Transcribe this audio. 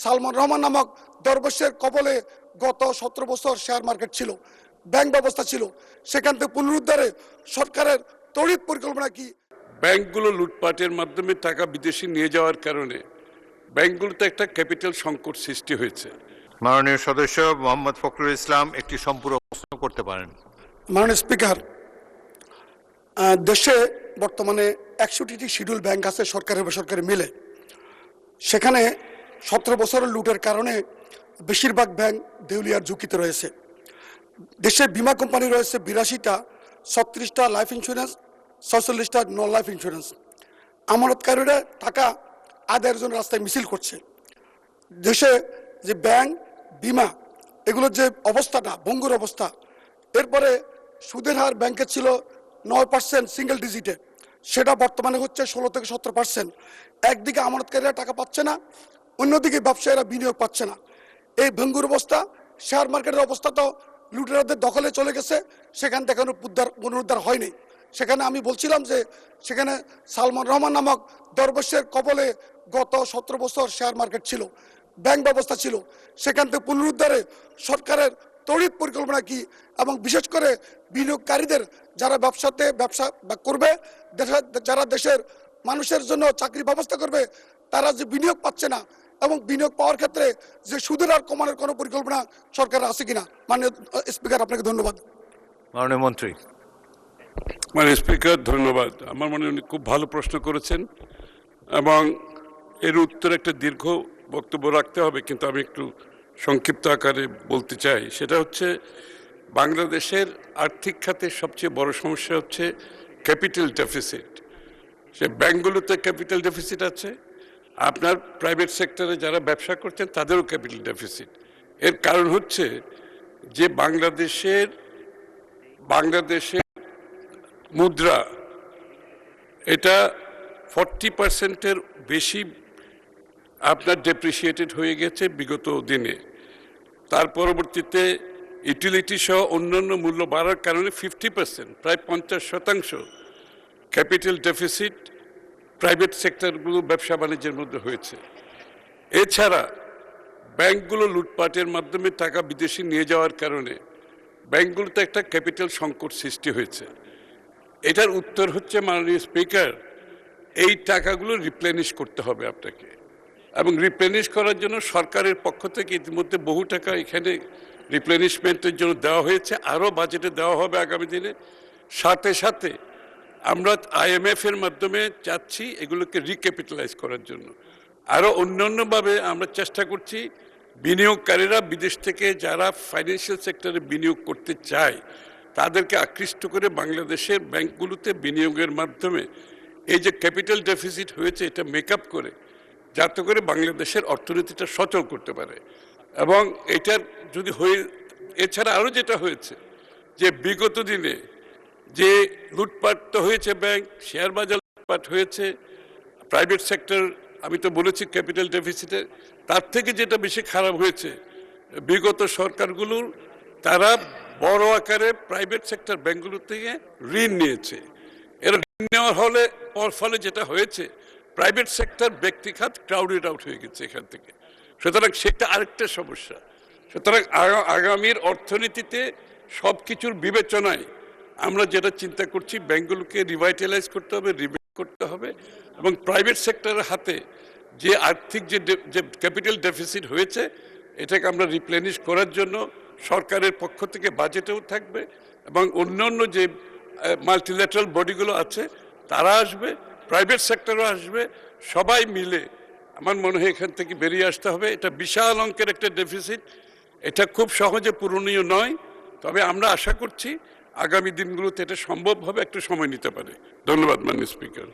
সালমান রহমান নামক দরবেশের কবলে গত 17 বছর শেয়ার মার্কেট ছিল, ব্যাংক ব্যবস্থা ছিল, সেখান থেকে পুনরুদ্ধারে সরকারের তড়িৎ পরিকল্পনা কি? ব্যাংকগুলো লুটপাটের মাধ্যমে টাকা বিদেশে নিয়ে যাওয়ার কারণে ব্যাংকগুলোতে একটা ক্যাপিটাল সংকট সৃষ্টি হয়েছে। মাননীয় সদস্য মোহাম্মদ ফখরুল ইসলাম একটি সম্পূরক প্রশ্ন করতে পারেন। মাননীয় স্পিকার, দেশে বর্তমানে 61টি শিডিউল ব্যাংক আছে সরকারি বেসরকারি মিলে। সেখানে 17 বছরের লুটের কারণে বেশিরভাগ ব্যাংক দেউলিয়ার ঝুঁকিতে রয়েছে। দেশে বিমা কোম্পানি রয়েছে 82টা, 36টা লাইফ ইন্স্যুরেন্স, 46টা নন লাইফ ইন্স্যুরেন্স। আমানতকারীরা টাকা আদায়ের জন্য রাস্তায় মিছিল করছে। দেশে যে ব্যাংক বিমা এগুলোর যে অবস্থাটা ভঙ্গুর অবস্থা, এরপরে সুদের হার ব্যাংকের ছিল 9% সিঙ্গেল ডিজিটে, সেটা বর্তমানে হচ্ছে 16 থেকে 17%। একদিকে আমানতকারীরা টাকা পাচ্ছে না, অন্যদিকে ব্যবসায়ীরা বিনিয়োগ পাচ্ছে না। এই ভঙ্গুর অবস্থা, শেয়ার মার্কেটের অবস্থা তো লুটেরাদের দখলে চলে গেছে, সেখান থেকে পুনরুদ্ধার হয়নি। সেখানে আমি বলছিলাম যে সেখানে সালমান রহমান নামক দরবেশের কবলে গত 17 বছর শেয়ার মার্কেট ছিল, ব্যাংক ব্যবস্থা ছিল, সেখান থেকে পুনরুদ্ধারে সরকারের তড়িৎ পরিকল্পনা কি? এবং বিশেষ করে বিনিয়োগকারীদের যারা ব্যবসা করবে, যারা দেশের মানুষের জন্য চাকরি ব্যবস্থা করবে, তারা যে বিনিয়োগ পাচ্ছে না এবং বিনিয়োগ পাওয়ার ক্ষেত্রে যে সুদের হার কমানোর কোনো পরিকল্পনা সরকারের আছে কিনা? মাননীয় স্পিকার, আপনাকে ধন্যবাদ। মাননীয় মন্ত্রী। মাননীয় স্পিকার, ধন্যবাদ। আমার মনে উনি খুব ভালো প্রশ্ন করেছেন এবং এর উত্তরে একটা দীর্ঘ বক্তব্য রাখতে হবে, কিন্তু আমি একটু সংক্ষিপ্ত আকারে বলতে চাই। সেটা হচ্ছে বাংলাদেশের আর্থিক খাতের সবচেয়ে বড় সমস্যা হচ্ছে ক্যাপিটাল ডেফিসিট। সে ব্যাংকগুলোতে ক্যাপিটাল ডেফিসিট আছে, আপনার প্রাইভেট সেক্টরে যারা ব্যবসা করছেন তাদেরও ক্যাপিটাল ডেফিসিট। এর কারণ হচ্ছে যে বাংলাদেশের মুদ্রা এটা 40%-এর বেশি আপনার ডেপ্রিসিয়েটেড হয়ে গেছে বিগত দিনে। তার পরবর্তীতে ইউটিলিটি সহ অন্যান্য মূল্য বাড়ার কারণে 50%, প্রায় 50% ক্যাপিটাল ডেফিসিট প্রাইভেট সেক্টরগুলো ব্যবসা বাণিজ্যের মধ্যে হয়েছে। এছাড়া ব্যাংকগুলো লুটপাটের মাধ্যমে টাকা বিদেশে নিয়ে যাওয়ার কারণে ব্যাংকগুলোতে একটা ক্যাপিটাল সংকট সৃষ্টি হয়েছে। এটার উত্তর হচ্ছে মাননীয় স্পিকার, এই টাকাগুলো রিপ্লেনিশ করতে হবে আপনাকে, এবং রিপ্লেনিশ করার জন্য সরকারের পক্ষ থেকে ইতিমধ্যে বহু টাকা এখানে রিপ্লেনিশমেন্টের জন্য দেওয়া হয়েছে, আরও বাজেটে দেওয়া হবে আগামী দিনে। সাথে সাথে আমরা IMF-এর মাধ্যমে চাচ্ছি এগুলোকে রিক্যাপিটালাইজ করার জন্য। আরও অন্যান্যভাবে আমরা চেষ্টা করছি বিনিয়োগকারীরা বিদেশ থেকে যারা ফাইন্যান্সিয়াল সেক্টরে বিনিয়োগ করতে চায় তাদেরকে আকৃষ্ট করে বাংলাদেশের ব্যাংকগুলোতে বিনিয়োগের মাধ্যমে এই যে ক্যাপিটাল ডেফিসিট হয়েছে এটা মেকআপ করে, যাতে করে বাংলাদেশের অর্থনীতিটা সচল করতে পারে। এবং এটার যদি এছাড়া আরও যেটা হয়েছে যে বিগত দিনে যে লুটপাট তো হয়েছে, ব্যাংক শেয়ার বাজার লুটপাট হয়েছে, প্রাইভেট সেক্টর আমি তো বলেছি ক্যাপিটাল ডেফিসিটে, তার থেকে যেটা বেশি খারাপ হয়েছে বিগত সরকারগুলোর তারা বড় আকারে প্রাইভেট সেক্টর ব্যাংকগুলো থেকে ঋণ নিয়েছে। এর ঋণ নেওয়ার ফলে যেটা হয়েছে প্রাইভেট সেক্টর ব্যক্তি খাত ক্রাউডেড আউট হয়ে গেছে এখান থেকে। সুতরাং সেটা আরেকটা সমস্যা। সুতরাং আগামীর অর্থনীতিতে সব কিছুর বিবেচনায় আমরা যেটা চিন্তা করছি ব্যাংকগুলোকে রিভাইটালাইজ করতে হবে, রিভিউ করতে হবে, এবং প্রাইভেট সেক্টরের হাতে যে আর্থিক যে ক্যাপিটাল ডেফিসিট হয়েছে এটাকে আমরা রিপ্লেনিশ করার জন্য সরকারের পক্ষ থেকে বাজেটেও থাকবে, এবং অন্যান্য যে মাল্টিল্যাটারাল বডিগুলো আছে তারা আসবে, প্রাইভেট সেক্টরও আসবে, সবাই মিলে আমার মনে হয় এখান থেকে বেরিয়ে আসতে হবে। এটা বিশাল অঙ্কের একটা ডেফিসিট, এটা খুব সহজে পূরণীয় নয়, তবে আমরা আশা করছি আগামী দিনগুলোতে এটা সম্ভব হবে, একটু সময় নিতে পারে। ধন্যবাদ মাননীয় স্পিকার।